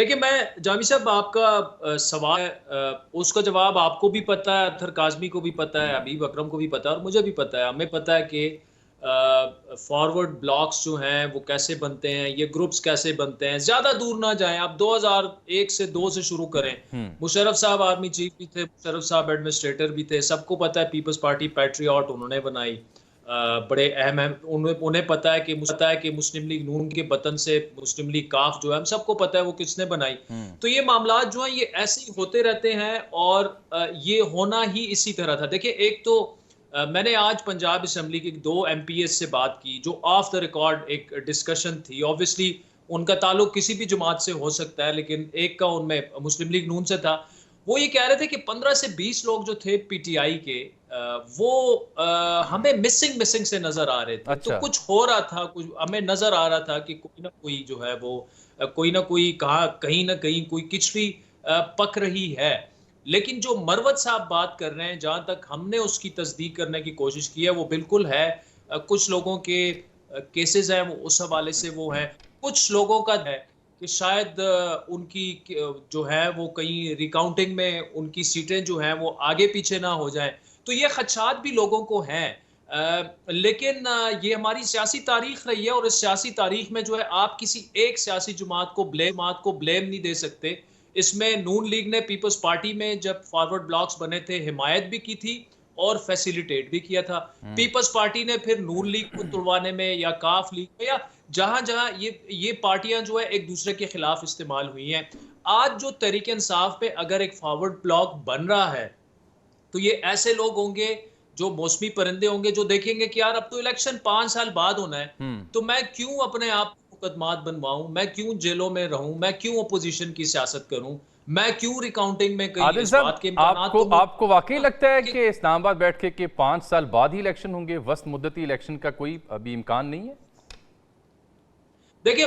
देखिए, मैं जामी साहब आपका सवाल उसका जवाब आपको भी पता है, अत्तर काज़मी को भी पता है, हबीब अकरम को भी पता है और मुझे भी पता है। हमें पता है कि फॉरवर्ड ब्लॉक्स जो हैं वो कैसे बनते हैं, ये ग्रुप्स कैसे बनते हैं। ज़्यादा दूर ना जाएँ, आप 2001 से 2 से शुरू करें। हुँ। मुशर्रफ साहब आर्मी चीफ भी थे, मुशर्रफ साहब एडमिनिस्ट्रेटर भी थे। सबको पता है पीपल्स पार्टी पैट्रियट उन्होंने बनाई। बड़े अहम उन्हें उन्हें पता है कि मुस्लिम लीग नून के पतन से मुस्लिम लीग काफ जो है हम सबको पता है वो किसने बनाई। हुँ। तो ये मामलात जो हैं ये ऐसे ही होते रहते हैं और ये होना ही इसी तरह था। देखिए, एक तो मैंने आज पंजाब असेंबली के 2 एमपीएस से बात की जो ऑफ द रिकॉर्ड एक डिस्कशन थी। ऑब्वियसली उनका ताल्लुक किसी भी जमात से हो सकता है, लेकिन एक का उनमें मुस्लिम लीग नून से था। वो ये कह रहे थे कि 15 से 20 लोग जो थे पीटीआई के वो हमें मिसिंग मिसिंग से नज़र आ रहे थे। तो अच्छा। कुछ हो रहा था, कुछ हमें नज़र आ रहा था कि कोई ना कोई जो है वो कोई ना कोई कहीं न कहीं कोई किचड़ी पक रही है। लेकिन जो मरवत साहब बात कर रहे हैं, जहाँ तक हमने उसकी तस्दीक करने की कोशिश की है, वो बिल्कुल है। कुछ लोगों के केसेज़ हैं, वो उस हवाले से वो हैं। कुछ लोगों का है कि शायद उनकी जो है वो कहीं रिकाउंटिंग में उनकी सीटें जो हैं वो आगे-पीछे ना हो जाएँ। तो ये खदशात भी लोगों को हैं। लेकिन ये हमारी सियासी तारीख रही है और इस सियासी तारीख में जो है आप किसी एक सियासी जमात को ब्लेम नहीं दे सकते। इसमें नून लीग ने पीपल्स पार्टी में जब फॉरवर्ड ब्लॉक्स बने थे हिमायत भी की थी और फैसिलिटेट भी किया था। हुँ। पीपल्स पार्टी ने फिर नून लीग को तुड़वाने में या काफ लीग में या जहां-जहां ये पार्टियां जो है एक दूसरे के खिलाफ इस्तेमाल हुई हैं। आज जो तहरीक इंसाफ पे अगर एक फॉरवर्ड ब्लॉक बन रहा है तो ये ऐसे लोग होंगे जो मौसमी परिंदे होंगे जो देखेंगे कि यार अब तो इलेक्शन 5 साल बाद होना है, हुँ। तो मैं क्यों अपने आप को मुकदमात बनवाऊं, मैं क्यों जेलों में रहूं, मैं क्यों अपोजिशन की सियासत करूं, मैं क्यों रिकाउंटिंग में कहीं आदिल इस साहब, बात के इम्कानात आपको तो आपको वाक़ई लगता है कि कि इस्लामाबाद बैठ के 5 साल बाद ही इलेक्शन होंगे? वस्त मुद्दती इलेक्शन का कोई अभी इम्कान नहीं है? देखिए,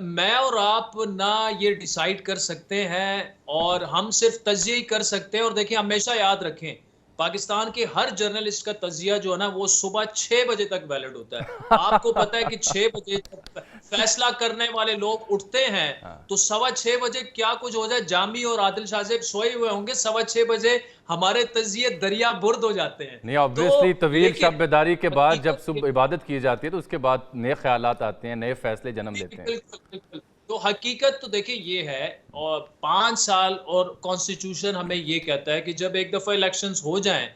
मैं और आप ना ये डिसाइड कर सकते हैं और हम सिर्फ तज्जिया ही कर सकते हैं। और देखिए, हमेशा याद रखें, पाकिस्तान के हर जर्नलिस्ट का तज्जिया जो है ना वो सुबह 6 बजे तक वैलिड होता है। आपको पता है कि 6 बजे जब फैसला करने वाले लोग उठते हैं हाँ। तो सवा 6 बजे क्या कुछ हो जाए, जामी और आदिल शाह साहब सोए हुए होंगे, सवा 6 बजे हमारे तज्जिए दरिया बुर्द हो जाते हैं। नहीं, तो ऑब्वियसली तवील लेकिन शब बेदारी के बाद जब हकीकत सुबह इबादत की जाती है तो उसके बाद नए ख्यालात आते हैं, नए फैसले जन्म लेते हैं। बिल्कुल, बिल्कुल। तो हकीकत तो देखिए ये है, और 5 साल और कॉन्स्टिट्यूशन हमें ये कहता है कि जब एक दफ़ा इलेक्शंस हो जाएँ,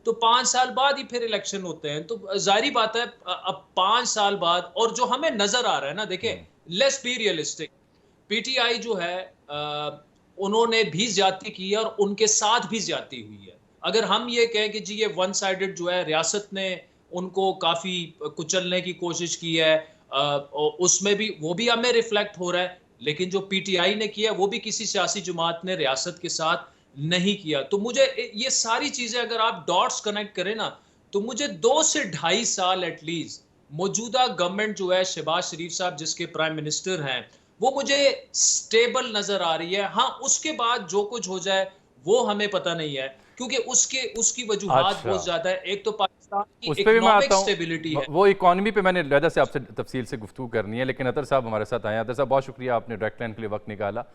तो 5 साल बाद ही फिर इलेक्शन होते हैं। तो ज़ाहिर-सी बात है, अब 5 साल बाद और जो हमें नज़र आ रहा है ना, देखिए, हुँ। Let's be realistic. पीटीआई जो है उन्होंने भी ज़्यादती की है और उनके साथ भी ज़्यादती हुई है। अगर हम ये कहें कि जी ये वन साइडेड जो है रियासत ने उनको काफ़ी कुचलने की कोशिश की है, उसमें भी वो भी हमें रिफ्लेक्ट हो रहा है। लेकिन जो पीटीआई ने किया वो भी किसी सियासी जमात ने रियासत के साथ नहीं किया। तो मुझे ये सारी चीजें अगर आप डॉट्स कनेक्ट करें ना, तो मुझे 2 से ढाई साल एटलीस्ट मौजूदा गवर्नमेंट जो है शहबाज शरीफ साहब जिसके प्राइम मिनिस्टर हैं, वो मुझे स्टेबल नजर आ रही है। हाँ, उसके बाद जो कुछ हो जाए वो हमें पता नहीं है, क्योंकि उसकी वजूहात अच्छा। बहुत ज्यादा है। एक तो पाकिस्तान की उस पे भी मैं इकोनॉमिक आता हूँ। स्टेबिलिटी है। वो इकॉनमी पे मैंने लिहाजा से आपसे तफसील से गुफ्तगू करनी है, लेकिन अतर साहब हमारे साथ आए हैं। अतर साहब, बहुत शुक्रिया, आपने डायरेक्ट लाइन के लिए वक्त निकाला।